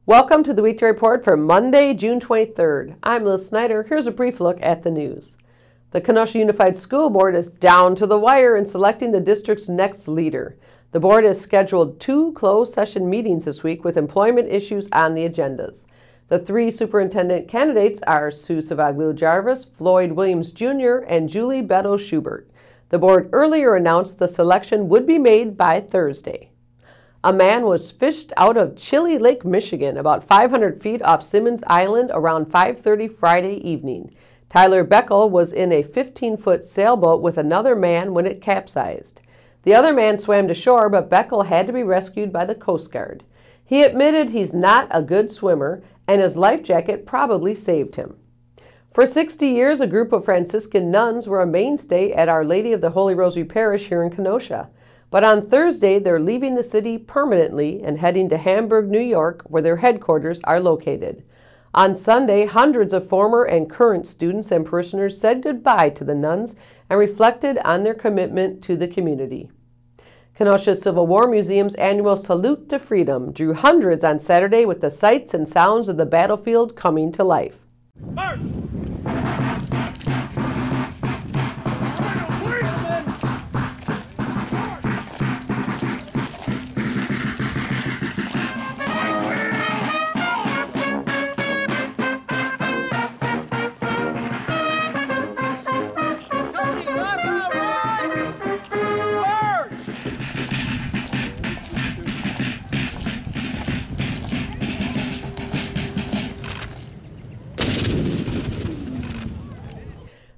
Welcome to the Weekday Report for Monday, June 23rd. I'm Liz Snyder. Here's a brief look at the news. The Kenosha Unified School Board is down to the wire in selecting the district's next leader. The board has scheduled 2 closed session meetings this week with employment issues on the agendas. The 3 superintendent candidates are Sue Savaglio-Jarvis, Floyd Williams Jr., and Julie Beto-Schubert. The board earlier announced the selection would be made by Thursday. A man was fished out of Chili Lake, Michigan, about 500 feet off Simmons Island around 5:30 Friday evening. Tyler Beckel was in a 15-foot sailboat with another man when it capsized. The other man swam to shore, but Beckel had to be rescued by the Coast Guard. He admitted he's not a good swimmer, and his life jacket probably saved him. For 60 years, a group of Franciscan nuns were a mainstay at Our Lady of the Holy Rosary Parish here in Kenosha. But on Thursday, they're leaving the city permanently and heading to Hamburg, New York, where their headquarters are located. On Sunday, hundreds of former and current students and parishioners said goodbye to the nuns and reflected on their commitment to the community. Kenosha Civil War Museum's annual Salute to Freedom drew hundreds on Saturday with the sights and sounds of the battlefield coming to life. March!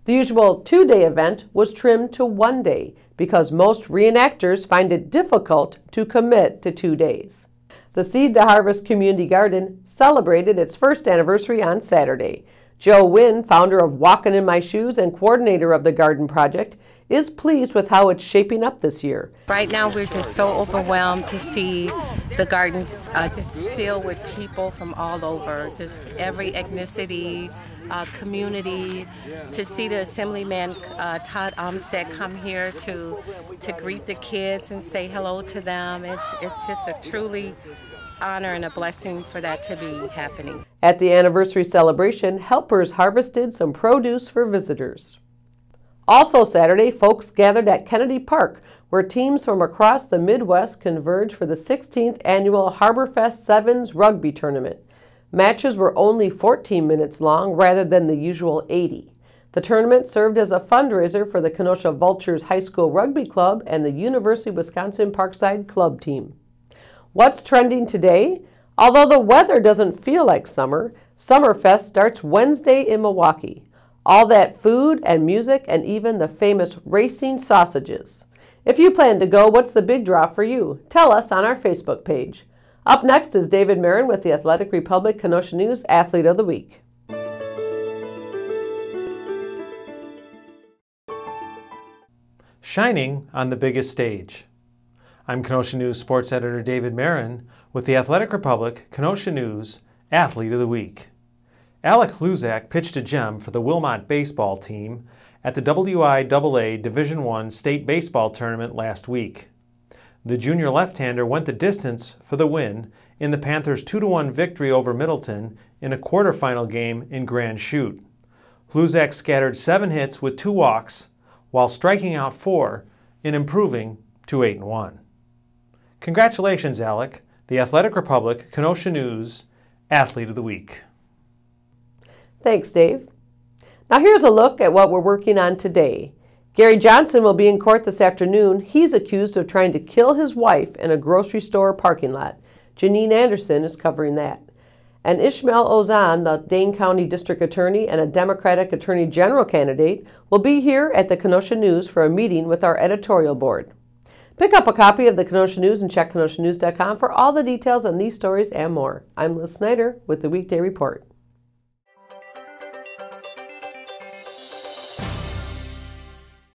The usual 2-day event was trimmed to 1 day because most reenactors find it difficult to commit to 2 days. The Seed to Harvest Community Garden celebrated its first anniversary on Saturday. Joe Wynn, founder of Walkin' in My Shoes and coordinator of the garden project, is pleased with how it's shaping up this year. Right now we're just so overwhelmed to see the garden just filled with people from all over, just every ethnicity, community, to see the Assemblyman Todd Umstead come here to greet the kids and say hello to them. It's just a truly honor and a blessing for that to be happening. At the anniversary celebration, helpers harvested some produce for visitors. Also Saturday, folks gathered at Kennedy Park, where teams from across the Midwest converged for the 16th annual Harborfest Sevens rugby tournament. Matches were only 14 minutes long rather than the usual 80. The tournament served as a fundraiser for the Kenosha Vultures High School Rugby Club and the University of Wisconsin Parkside Club team. What's trending today? Although the weather doesn't feel like summer, Summerfest starts Wednesday in Milwaukee. All that food and music and even the famous racing sausages. If you plan to go, what's the big draw for you? Tell us on our Facebook page. Up next is David Marin with the Athletic Republic Kenosha News Athlete of the Week. Shining on the biggest stage. I'm Kenosha News sports editor David Marin with the Athletic Republic Kenosha News Athlete of the Week. Alec Luzak pitched a gem for the Wilmot baseball team at the WIAA Division I State Baseball Tournament last week. The junior left-hander went the distance for the win in the Panthers' 2-1 victory over Middleton in a quarterfinal game in Grand Chute. Luzak scattered 7 hits with 2 walks while striking out 4 in improving to 8-1. Congratulations, Alec, the Athletic Republic Kenosha News Athlete of the Week. Thanks, Dave. Now here's a look at what we're working on today. Gary Johnson will be in court this afternoon. He's accused of trying to kill his wife in a grocery store parking lot. Janine Anderson is covering that. And Ishmael Ozan, the Dane County District Attorney and a Democratic Attorney General candidate, will be here at the Kenosha News for a meeting with our editorial board. Pick up a copy of the Kenosha News and check kenoshanews.com for all the details on these stories and more. I'm Liz Snyder with the Weekday Report.